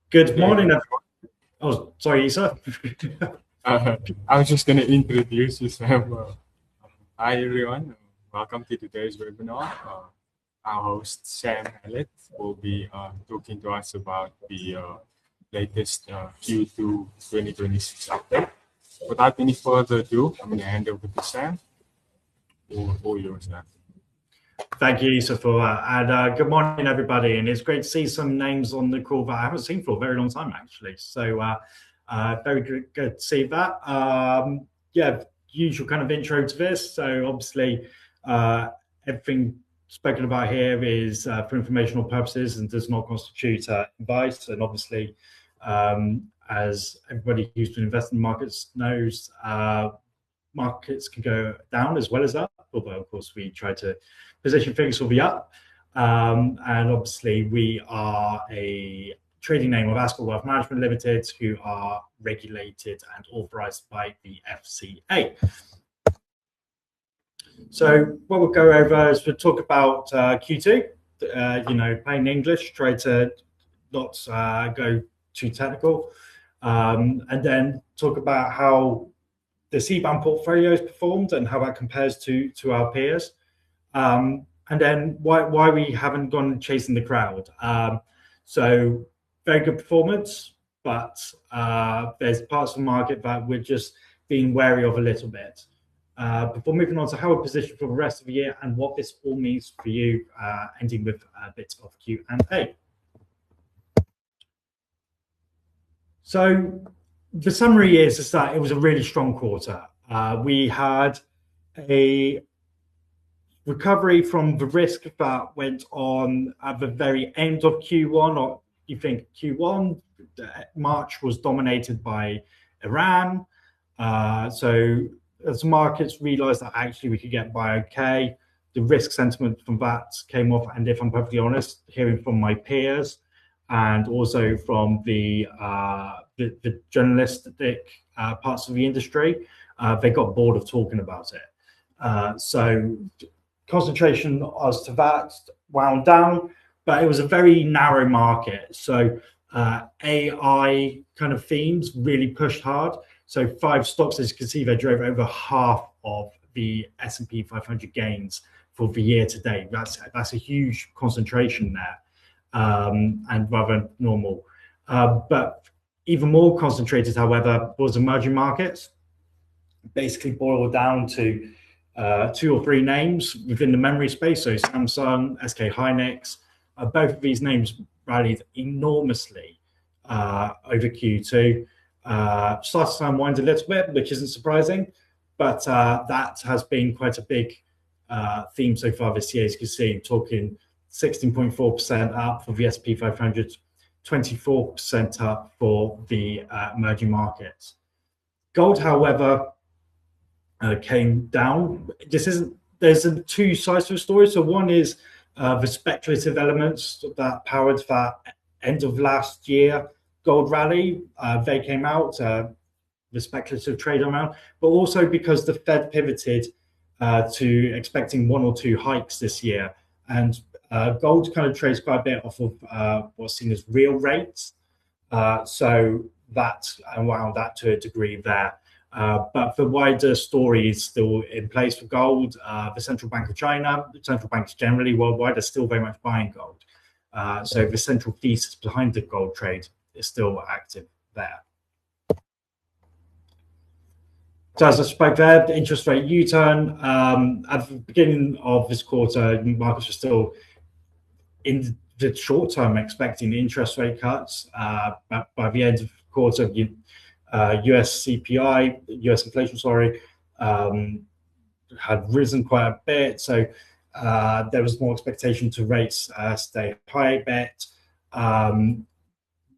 Good Yeah. morning, everyone. Oh, sorry, Isa. I was just going to introduce you, Sam. Hi, everyone. Welcome to today's webinar. Our host, Sam Hallett, will be talking to us about the latest Q2 2026 update. Without any further ado, I'm going to hand over to Sam. All yours, Sam. Thank you, Isa, for that. And good morning, everybody. And it's great to see some names on the call that I haven't seen for a very long time, actually. So very good to see that. Yeah, usual kind of intro to this. So obviously, everything spoken about here is for informational purposes and does not constitute advice. And obviously, as everybody who's been investing in markets knows, markets can go down as well as up, although of course we try to position things will be up. And obviously we are a trading name of Ascot Wealth Management Limited, who are regulated and authorized by the FCA. So what we'll go over is we'll talk about Q2, plain English, try to not go too technical, and then talk about how the CBAM portfolio is performed and how that compares to our peers, and then why we haven't gone chasing the crowd. So very good performance, but there's parts of the market that we're just being wary of a little bit. Before moving on to how we're positioned for the rest of the year and what this all means for you, ending with a bit of Q&A. So the summary is that it was a really strong quarter. We had a recovery from the risk that went on at the very end of Q1, or you think Q1, March was dominated by Iran. So as markets realized that actually we could get by okay, the risk sentiment from that came off. And if I'm perfectly honest, hearing from my peers and also from the journalistic parts of the industry, they got bored of talking about it. So concentration as to that wound down, but it was a very narrow market. So AI kind of themes really pushed hard. So 5 stocks, as you can see, they drove over half of the S&P 500 gains for the year to date. That's a huge concentration there, and rather normal. But even more concentrated, however, was emerging markets. Basically boiled down to 2 or 3 names within the memory space. So Samsung, SK Hynix, both of these names rallied enormously over Q2. Started to unwind a little bit, which isn't surprising, but that has been quite a big theme so far this year. As you can see, talking 16.4% up for the S&P 500, 24% up for the emerging markets. Gold, however, came down. There's 2 sides to the story. So one is the speculative elements that powered that end of last year gold rally. They came out, the speculative trade around, but also because the Fed pivoted to expecting 1 or 2 hikes this year. And gold kind of trades quite a bit off of what's seen as real rates. So that unwound that to a degree there. But the wider story is still in place for gold. The Central Bank of China, central banks generally worldwide, are still very much buying gold. So the central thesis behind the gold trade is still active there. So as I spoke there, the interest rate U-turn. At the beginning of this quarter, markets were still in the short term expecting interest rate cuts. But by the end of the quarter, US CPI, US inflation, had risen quite a bit. So there was more expectation to rates stay high a bit.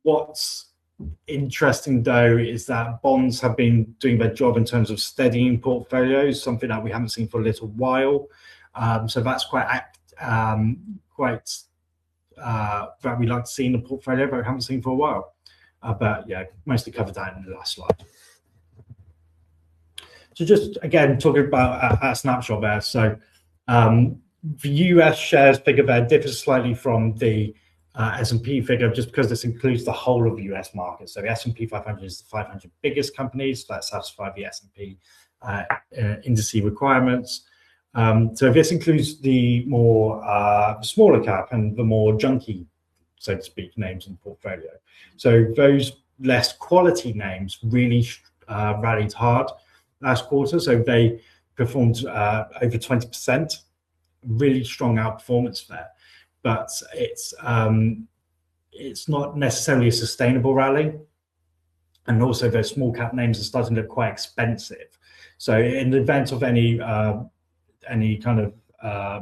What's interesting, though, is that bonds have been doing their job in terms of steadying portfolios, something that we haven't seen for a little while. So that's quite that we like to see in the portfolio, but we haven't seen for a while. But yeah, mostly covered that in the last slide. So just again talking about a snapshot there. So the US shares figure there differs slightly from the S&P figure just because this includes the whole of the US market. So the S&P 500 is the 500 biggest companies that satisfy the S&P indice requirements. So this includes the more smaller cap and the more junky, so to speak, names in the portfolio. So those less quality names really rallied hard last quarter. So they performed over 20%, really strong outperformance there. But it's not necessarily a sustainable rally. And also those small cap names are starting to look quite expensive. So in the event of any kind of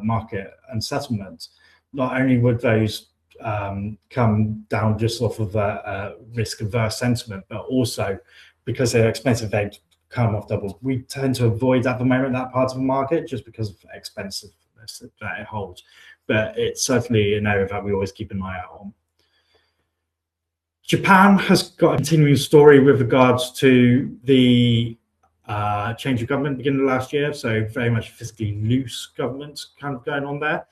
market unsettlement, not only would those come down just off of a risk-averse sentiment, but also because they're expensive, they come off double. We tend to avoid at the moment that part of the market just because of expensiveness that it holds. But it's certainly an area that we always keep an eye out on. Japan has got a continuing story with regards to the change of government beginning of last year, so very much fiscally loose government kind of going on there.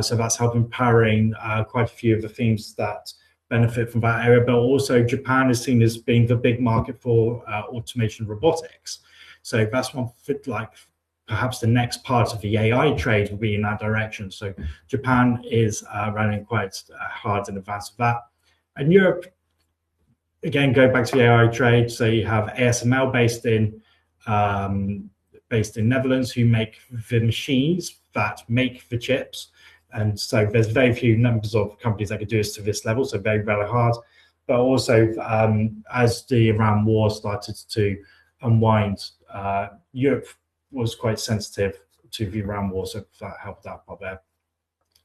So that's helping powering quite a few of the themes that benefit from that area, but also Japan is seen as being the big market for automation robotics. So that's one fit, like perhaps the next part of the AI trade will be in that direction. So Japan is running quite hard in advance of that. And Europe, again, go back to the AI trade. So you have ASML based in Netherlands, who make the machines that make the chips. And so there's very few numbers of companies that could do this to this level, so very, very hard. But also, as the Iran war started to unwind, Europe was quite sensitive to the Iran war, so that helped out part there.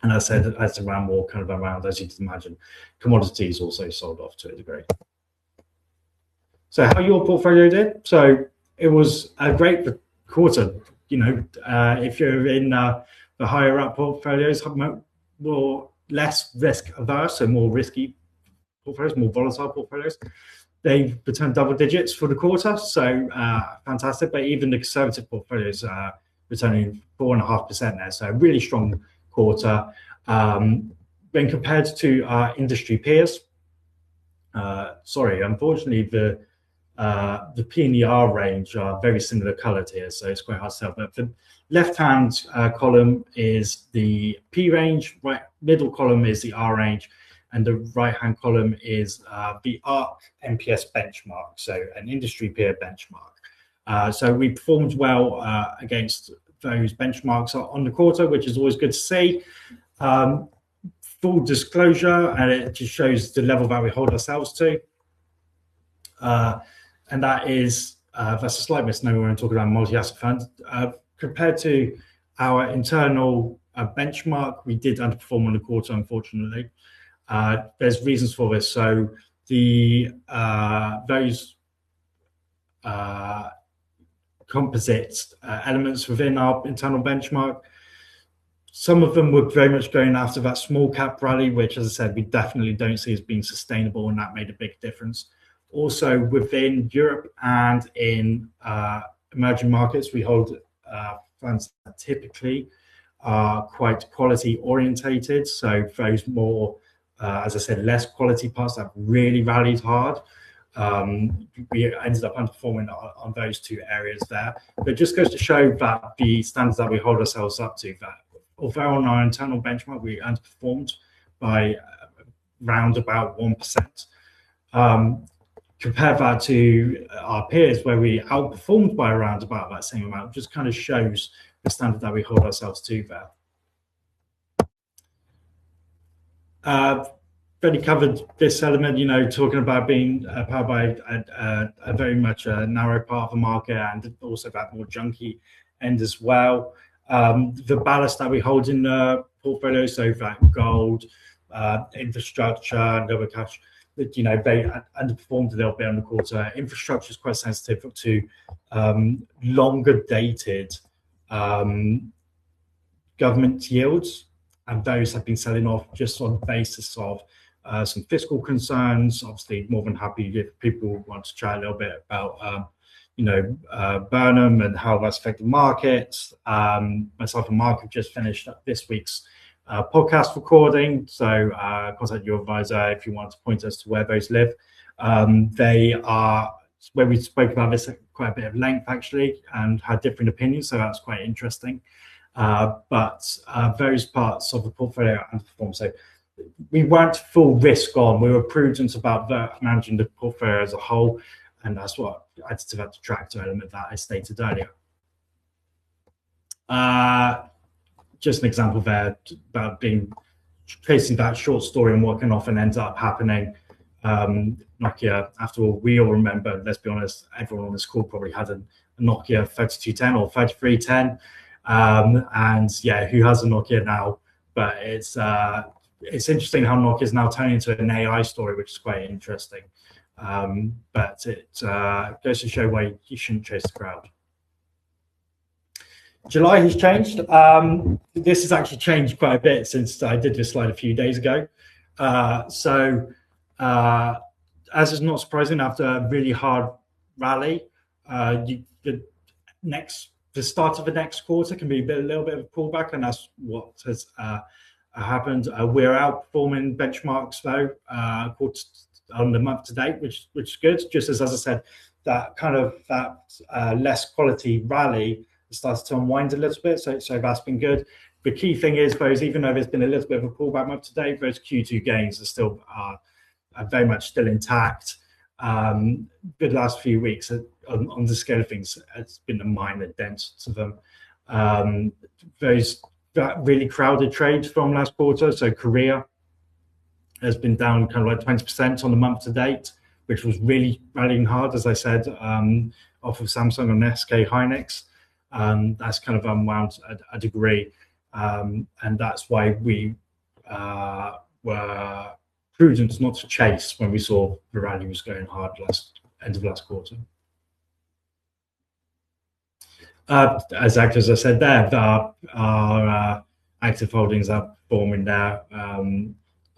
And as I said, as the Iran war kind of around, as you can imagine, commodities also sold off to a degree. So how your portfolio did? So it was a great quarter. You know, if you're in the higher up portfolios, more less risk averse, so more risky portfolios, more volatile portfolios, they returned double digits for the quarter. So fantastic. But even the conservative portfolios returning 4.5% there. So a really strong quarter. When compared to our industry peers, unfortunately, the P and the R range are very similar colored here, so it's quite hard to tell. But the left-hand column is the P range, right middle column is the R range, and the right-hand column is the ARC MPS benchmark, so an industry peer benchmark. So we performed well against those benchmarks on the quarter, which is always good to see. Full disclosure, and it just shows the level that we hold ourselves to. And that is, that's a slight misnomer when I'm talking about multi-asset funds. Compared to our internal benchmark, we did underperform on the quarter, unfortunately. There's reasons for this. So those composite elements within our internal benchmark, some of them were very much going after that small cap rally, which, as I said, we definitely don't see as being sustainable, and that made a big difference. Also, within Europe and in emerging markets, we hold funds that typically are quite quality orientated. So those more, as I said, less quality parts that really rallied hard. We ended up underperforming on those two areas there. But it just goes to show that the standards that we hold ourselves up to, that although on our internal benchmark we underperformed by round about 1%, compare that to our peers where we outperformed by around about that same amount, just kind of shows the standard that we hold ourselves to there. Already covered this element, you know, talking about being powered by a very much a narrow part of the market, and also that more junky end as well. The ballast that we hold in the portfolio, so that gold, infrastructure, global cash, you know, they underperformed a little bit on the quarter. Infrastructure is quite sensitive to longer dated government yields, and those have been selling off just on the basis of some fiscal concerns. Obviously, more than happy if people want to chat a little bit about, you know, Burnham and how that's affected markets. Myself and Mark have just finished up this week's podcast recording. So contact your advisor if you want to point us to where those live. They are where we spoke about this at quite a bit of length actually, and had different opinions. So that's quite interesting. But various parts of the portfolio underperformed. So we weren't full risk on. We were prudent about managing the portfolio as a whole, and that's what adds to that detractor element that I stated earlier. Just an example there about tracing that short story and what can often end up happening. Nokia, after all, we all remember, let's be honest, everyone on this call probably had a Nokia 3210 or 3310. And yeah, who has a Nokia now? But it's interesting how Nokia is now turning into an AI story, which is quite interesting. But it goes to show why you shouldn't chase the crowd. July has changed. This has actually changed quite a bit since I did this slide a few days ago. As is not surprising, after a really hard rally, the start of the next quarter can be a little bit of a pullback, and that's what has happened. We're outperforming benchmarks though on the month to date, which is good. Just as I said, that less quality rally starts to unwind a little bit, so that's been good. The key thing is, even though there's been a little bit of a pullback month to date, those Q2 gains are still very much still intact. The last few weeks on the scale of things, it's been a minor dent to them. Those really crowded trades from last quarter, so Korea has been down kind of like 20% on the month to date, which was really rallying hard, as I said, off of Samsung and SK Hynix. That's kind of unwound a degree, and that's why we were prudent not to chase when we saw the rally was going hard end of last quarter. As I said there, our active holdings are performing there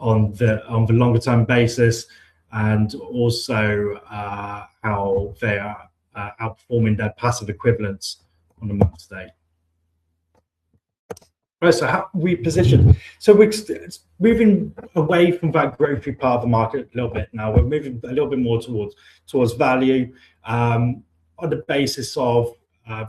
on the longer term basis, and also how they are outperforming their passive equivalents on the month today. Right, so how we position. So we're moving away from that growthy part of the market a little bit now. We're moving a little bit more towards value on the basis of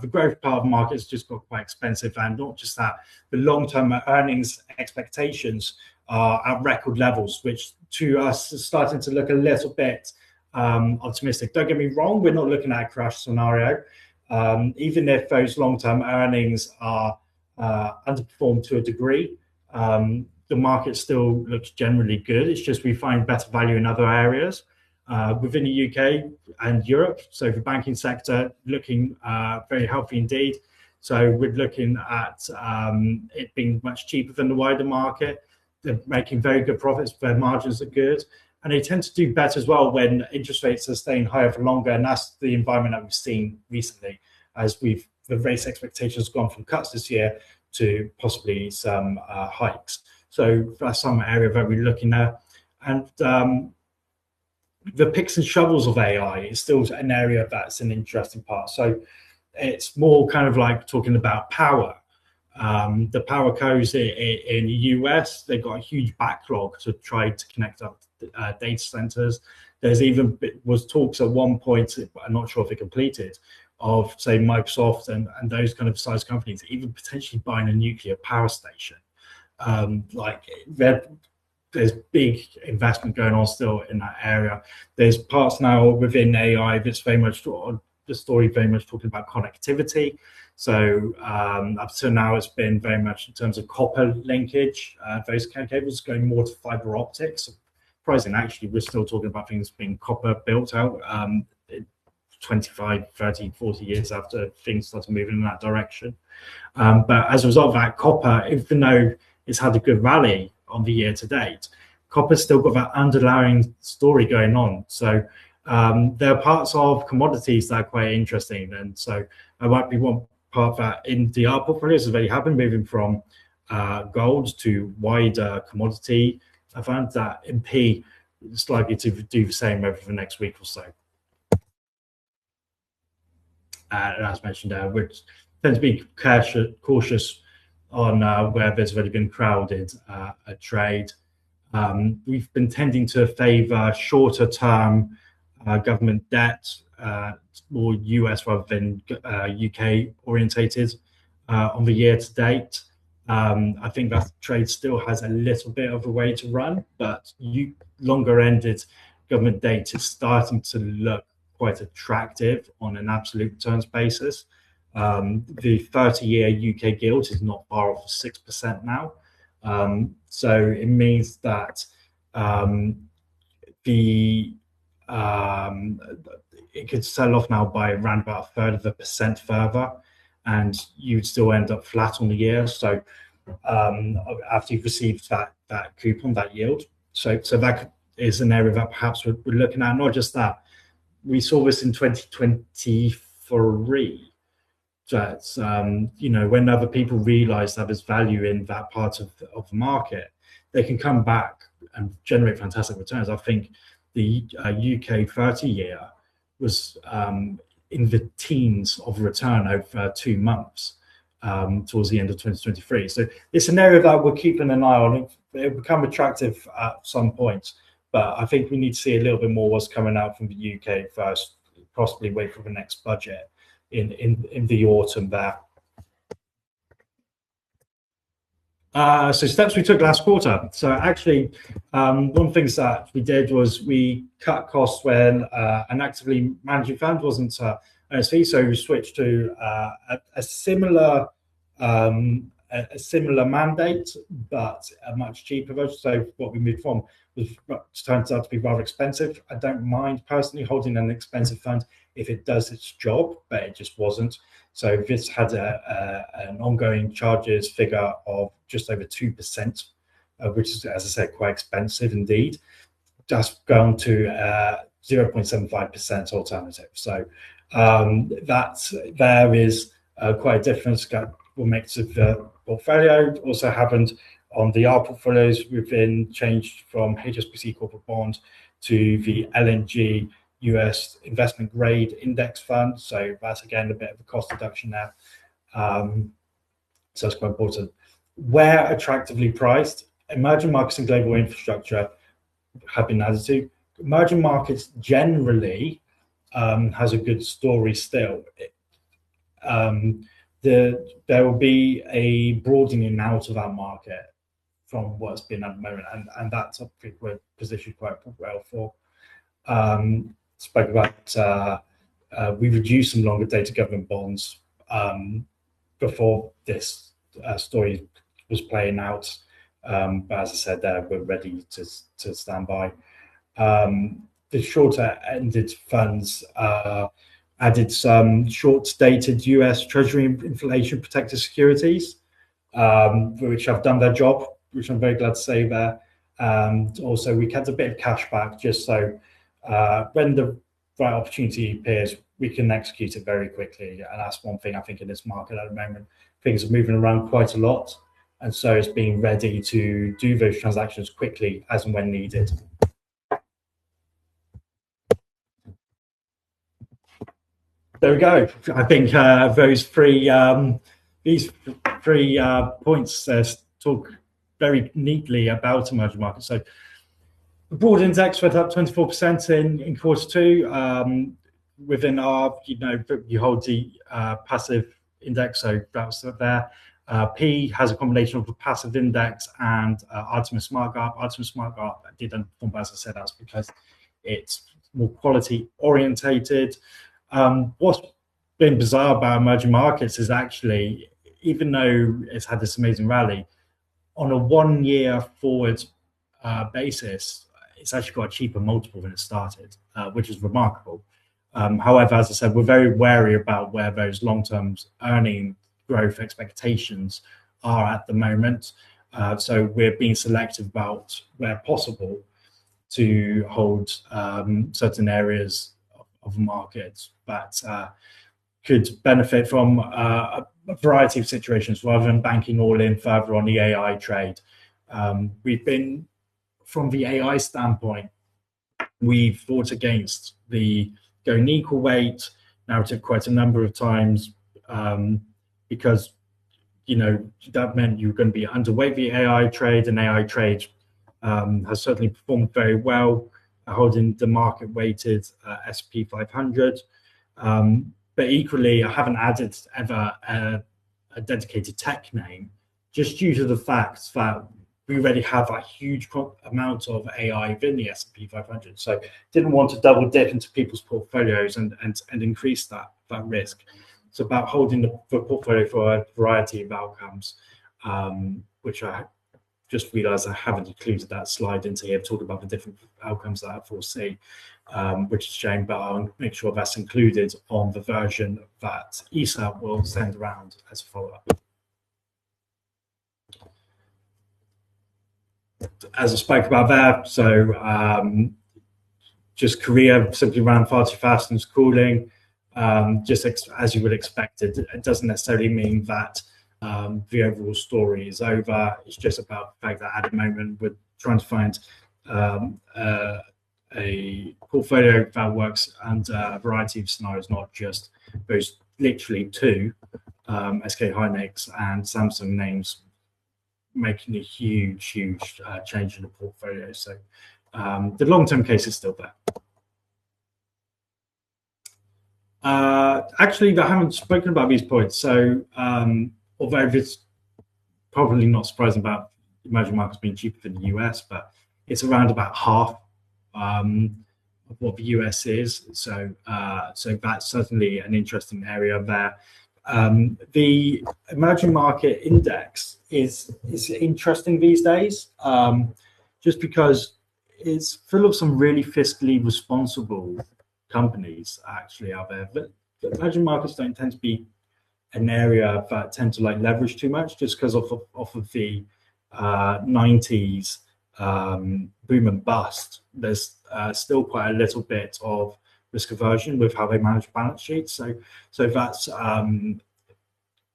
the growth part of the market has just got quite expensive, and not just that, the long-term earnings expectations are at record levels, which to us is starting to look a little bit optimistic. Don't get me wrong, we're not looking at a crash scenario. Even if those long-term earnings are underperformed to a degree, the market still looks generally good. It's just we find better value in other areas within the UK and Europe. So the banking sector looking very healthy indeed. So we're looking at it being much cheaper than the wider market. They're making very good profits. Their margins are good, and they tend to do better as well when interest rates are staying higher for longer. And that's the environment that we've seen recently, as the rates expectations gone from cuts this year to possibly some hikes. So that's some area that we're looking at. And the picks and shovels of AI is still an area that's an interesting part. So it's more kind of like talking about power. The power co's in the US, they've got a huge backlog to try to connect up data centers. There's even was talks at one point, I'm not sure if it completed, of say Microsoft and those kind of size companies even potentially buying a nuclear power station. There's big investment going on still in that area. There's parts now within AI that's very much the story very much talking about connectivity. So up to now it's been very much in terms of copper linkage. Those cables going more to fiber optics. Surprising, actually, we're still talking about things being copper built out 25, 30, 40 years after things started moving in that direction. But as a result of that, copper, even though it's had a good rally on the year to date, copper's still got that underlying story going on. So there are parts of commodities that are quite interesting. And so I might be one part that in DR portfolios has already happened, moving from gold to wider commodity. I found that MP is likely to do the same over the next week or so. And as mentioned, which tend to be cautious on where there's already been crowded a trade. We've been tending to favour shorter term government debt, more US rather than UK orientated on the year to date. I think that trade still has a little bit of a way to run, but longer ended government debt is starting to look quite attractive on an absolute returns basis. The 30-year UK gilt is not far off 6% now. So it means that it could sell off now by around about 1/3% further, and you'd still end up flat on the year. So after you've received that coupon, that yield, so that is an area that perhaps we're looking at. Not just that, we saw this in 2023. That when other people realise that there's value in that part of the market, they can come back and generate fantastic returns. I think the UK 30-year was in the teens of return over 2 months towards the end of 2023. So it's an area that we're keeping an eye on. It will become attractive at some point, but I think we need to see a little bit more what's coming out from the UK first, possibly wait for the next budget in the autumn there. So steps we took last quarter. So actually, one of the things that we did was we cut costs when an actively managing fund wasn't NSV. So we switched to a similar mandate, but a much cheaper version. So what we moved from turns out to be rather expensive. I don't mind personally holding an expensive fund if it does its job, but it just wasn't. So this had an ongoing charges figure of just over 2%, which is, as I said, quite expensive indeed. Just gone to 0.75% alternative. So there is quite a difference. What makes of the portfolio also happened on the R portfolios. We've been changed from HSBC corporate bond to the LNG US investment grade index fund. So that's again a bit of a cost reduction there. So that's quite important. Where attractively priced, emerging markets and global infrastructure have been added to. Emerging markets generally has a good story still. There will be a broadening out of that market from what's been at the moment, and that's I think we're positioned quite well for. Spoke about we reduced some longer dated government bonds before this story was playing out, but as I said, we're ready to stand by. The shorter ended funds added some short dated US Treasury inflation protected securities, which have done their job, which I'm very glad to say there. Also, we kept a bit of cash back just so when the right opportunity appears, we can execute it very quickly. And that's one thing I think in this market at the moment. Things are moving around quite a lot. And so it's being ready to do those transactions quickly as and when needed. There we go. I think these three points talk very neatly about emerging markets. So the broad index went up 24% in quarter two. Within our, you hold the passive index, so that's there. P has a combination of the passive index and Artemis Smart Gap. Artemis Smart Gap didn't perform, but as I said, that's because it's more quality orientated. What's been bizarre about emerging markets is actually, even though it's had this amazing rally, on a 1 year forward basis, it's actually got a cheaper multiple than it started, which is remarkable. However, as I said, we're very wary about where those long-term earning growth expectations are at the moment. So we're being selective about where possible to hold certain areas of markets that could benefit from a variety of situations rather than banking all in further on the AI trade. We've been, from the AI standpoint, we've fought against the going equal weight narrative quite a number of times because that meant you were going to be underweight the AI trade, and AI trade has certainly performed very well, holding the market weighted SP 500. But equally, I haven't added ever a dedicated tech name, just due to the fact that we already have a huge amount of AI within the S&P 500. So didn't want to double dip into people's portfolios and increase that risk. It's about holding the portfolio for a variety of outcomes, which I just realized I haven't included that slide into here, talk about the different outcomes that I foresee, which is a shame, but I'll make sure that's included on the version that ESA will send around as a follow-up. As I spoke about there, so just Korea simply ran far too fast and is cooling, just as you would expect it. It doesn't necessarily mean that the overall story is over. It's just about the fact that at the moment we're trying to find a portfolio that works under a variety of scenarios, not just those literally two SK Hynix and Samsung names making a huge change in the portfolio. So the long-term case is still there. Actually, I haven't spoken about these points. So although it's probably not surprising about emerging markets being cheaper than the US, but it's around about half of what the US is. So so that's certainly an interesting area there. The emerging market index is interesting these days, just because it's full of some really fiscally responsible companies actually out there. But the emerging markets don't tend to be an area that tend to like leverage too much, just because off of the 90s boom and bust. There's still quite a little bit of risk aversion with how they manage balance sheets. So that's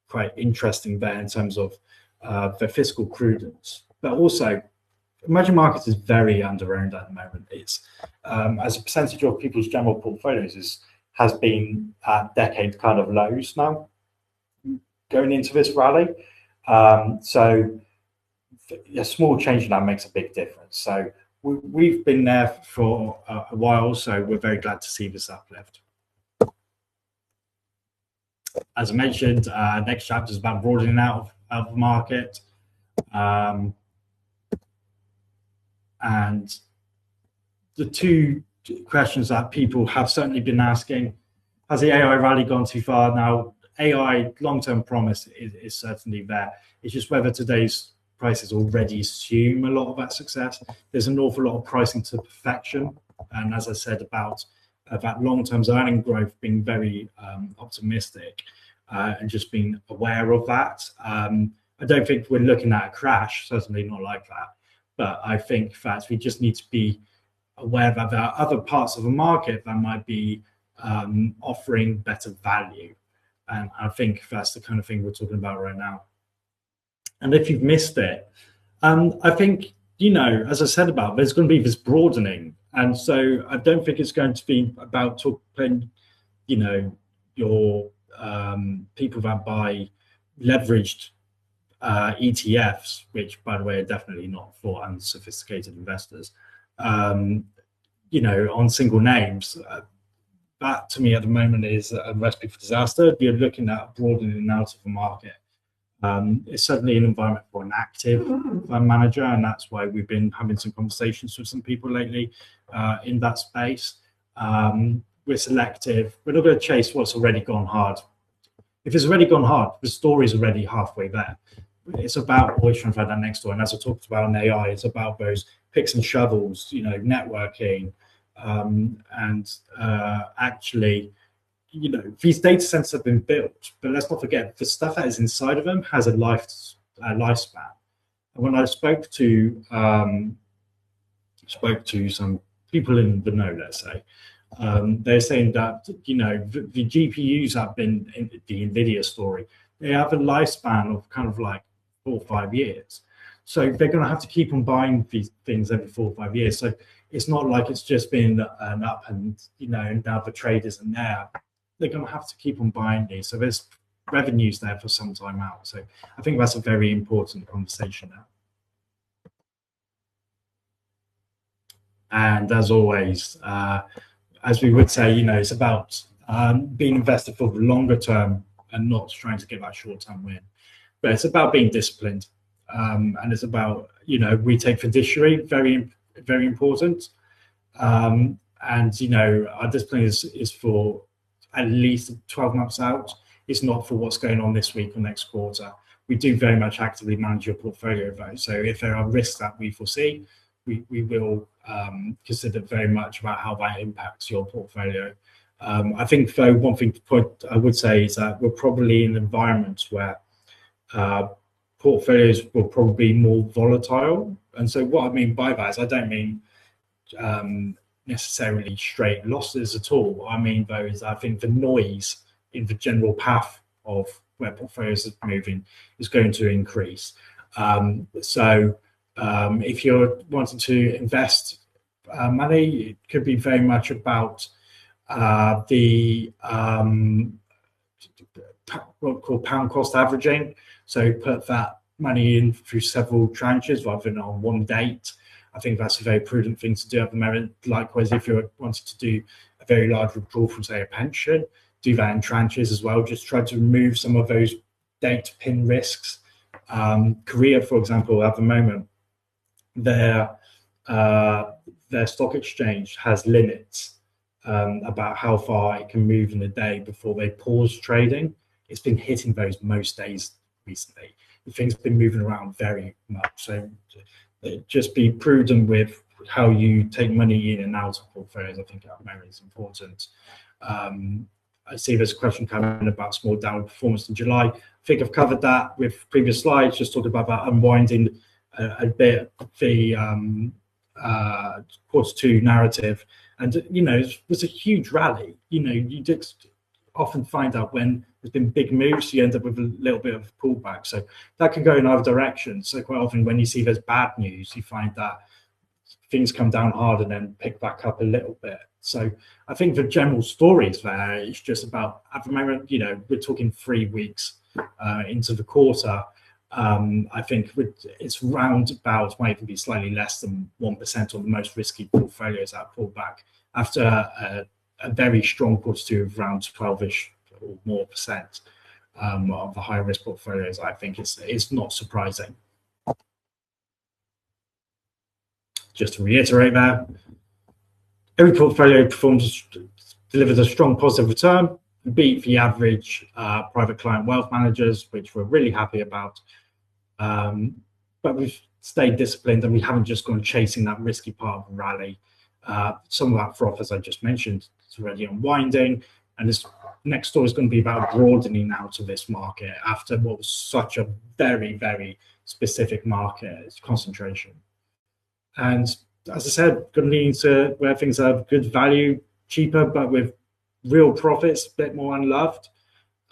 quite interesting there in terms of the fiscal prudence. But also, emerging markets is very under-owned at the moment. It's as a percentage of people's general portfolios has been at decade kind of lows now going into this rally. So a small change in that makes a big difference. So we've been there for a while, so we're very glad to see this uplift. As I mentioned, next chapter is about broadening out of the market. And the two questions that people have certainly been asking: has the AI rally gone too far? Now, AI long-term promise is certainly there. It's just whether today's prices already assume a lot of that success. There's an awful lot of pricing to perfection, and as I said about that long-term earning growth being very optimistic, and just being aware of that. I don't think we're looking at a crash, certainly not like that. But I think that we just need to be aware that there are other parts of the market that might be offering better value. And I think that's the kind of thing we're talking about right now. And if you've missed it, I think, as I said about, there's going to be this broadening. And so I don't think it's going to be about talking, your people that buy leveraged ETFs, which, by the way, are definitely not for unsophisticated investors, on single names. That, to me, at the moment, is a recipe for disaster. You're looking at broadening out of the market. It's certainly an environment for an active fund manager, and that's why we've been having some conversations with some people lately in that space. We're selective. We're not going to chase what's already gone hard. If it's already gone hard, the story's already halfway there. It's about always trying to find that next door. And as I talked about in AI, it's about those picks and shovels, networking, and actually, these data centers have been built, but let's not forget the stuff that is inside of them has a lifespan. And when I spoke to some people in the know, let's say, they're saying that the GPUs have been in the NVIDIA story. They have a lifespan of kind of like 4 or 5 years. So they're going to have to keep on buying these things every 4 or 5 years. So it's not like it's just been an up and now the trade isn't there. They're going to have to keep on buying these. So there's revenues there for some time out. So I think that's a very important conversation now. And as always, as we would say, it's about being invested for the longer term and not trying to get that short-term win. But it's about being disciplined, and it's about, we take fiduciary, very, very important. And, our discipline is for at least 12 months out. It's not for what's going on this week or next quarter. We do very much actively manage your portfolio, though. So if there are risks that we foresee, we will consider very much about how that impacts your portfolio. I think, though, one thing I would say is that we're probably in an environment where portfolios will probably be more volatile. And so what I mean by that is I don't mean necessarily straight losses at all. What I mean, though, is I think the noise in the general path of where portfolios are moving is going to increase. If you're wanting to invest money, it could be very much about the what we call pound cost averaging. So put that money in through several tranches rather than on one date. I think that's a very prudent thing to do at the moment. Likewise, if you're wanting to do a very large withdrawal from, say, a pension, do that in tranches as well. Just try to remove some of those date pin risks. Korea, for example, at the moment, their stock exchange has limits about how far it can move in a day before they pause trading. It's been hitting those most days recently. Things have been moving around very much. So just be prudent with how you take money in and out of portfolios. I think at the moment is important. I see there's a question coming about small downward performance in July. I think I've covered that with previous slides, just talking about that unwinding a bit the Q2 narrative. And, it was a huge rally. You did often find out when there's been big moves, you end up with a little bit of pullback. So that can go in either direction. So quite often when you see there's bad news, you find that things come down hard and then pick back up a little bit. So I think the general story is there. It's just about, at the moment, we're talking 3 weeks into the quarter. I think it's round about, might even be slightly less than 1% on the most risky portfolios that pull back after a very strong Q2 of around 12-ish or more percent of the higher risk portfolios. I think it's not surprising. Just to reiterate there, every portfolio delivers a strong positive return, beat the average private client wealth managers, which we're really happy about. But we've stayed disciplined and we haven't just gone chasing that risky part of the rally. Some of that froth, as I just mentioned, is already unwinding. And this next story is going to be about broadening out of this market after what was such a very, very specific market concentration. And as I said, going to lean to where things have good value, cheaper, but with real profits, a bit more unloved,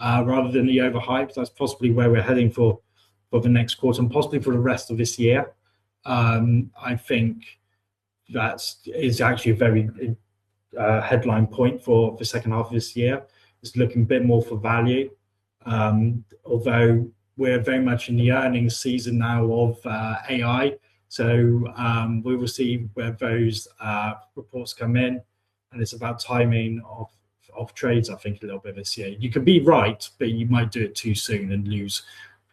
rather than the overhyped. That's possibly where we're heading for the next quarter and possibly for the rest of this year. I think that is actually a very headline point for the second half of this year. It's looking a bit more for value, although we're very much in the earnings season now of AI. So we will see where those reports come in, and it's about timing of trades, I think, a little bit this year. You can be right, but you might do it too soon and lose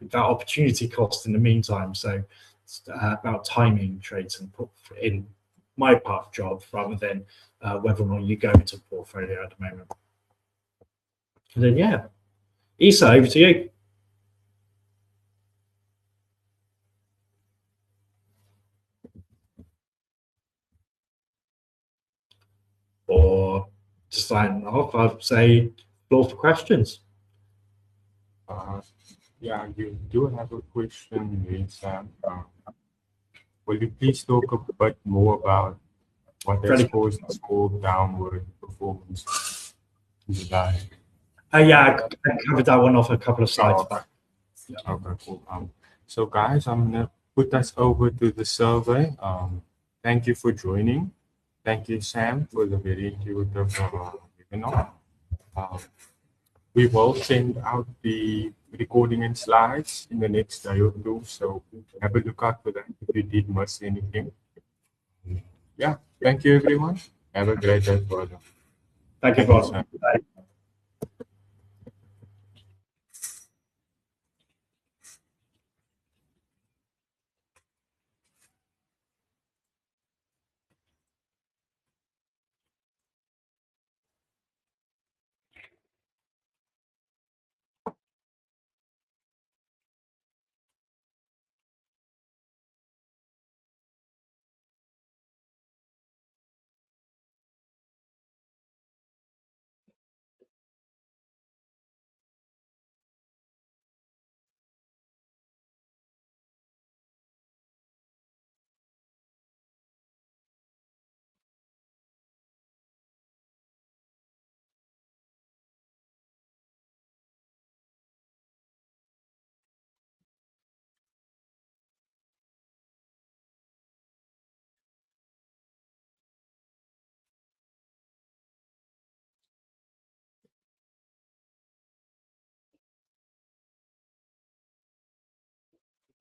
that opportunity cost in the meantime. So it's about timing trades and put in my part of the job rather than whether or not you go into a portfolio at the moment. And then, yeah, Isa, over to you. Or to sign off, I'd say floor for questions. Yeah, you do have a question, Lisa. Will you please talk a bit more about what has caused the small downward performance in July? Yeah, I covered that one off a couple of slides back. Yeah. Okay, cool. So guys, I'm gonna put us over to the survey. Thank you for joining. Thank you, Sam, for the very intuitive webinar. we will send out the recording and slides in the next day or two, so have a look out for that if you did miss anything. Yeah, thank you everyone. Have a great day further. Thank you, boss. Sam.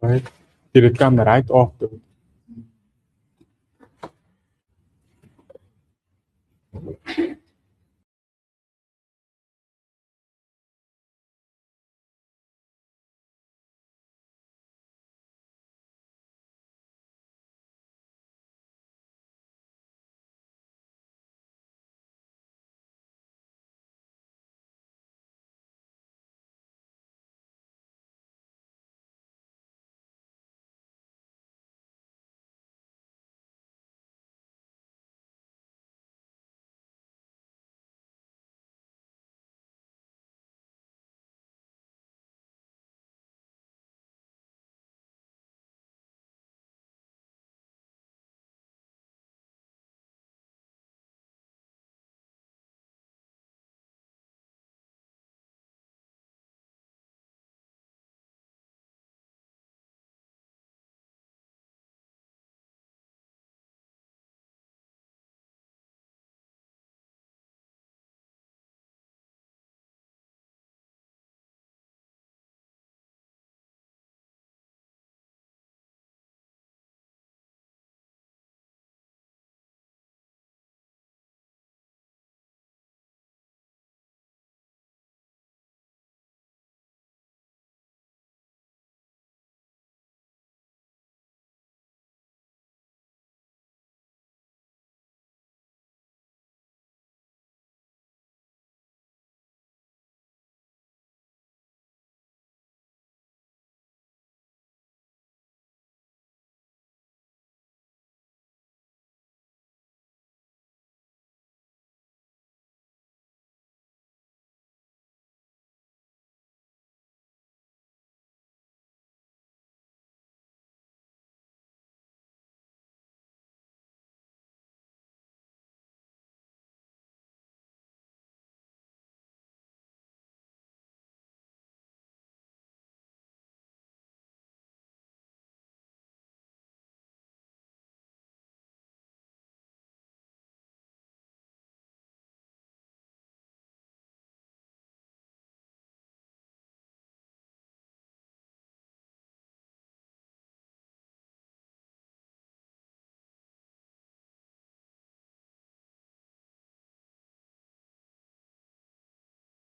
Right. Did it come right after?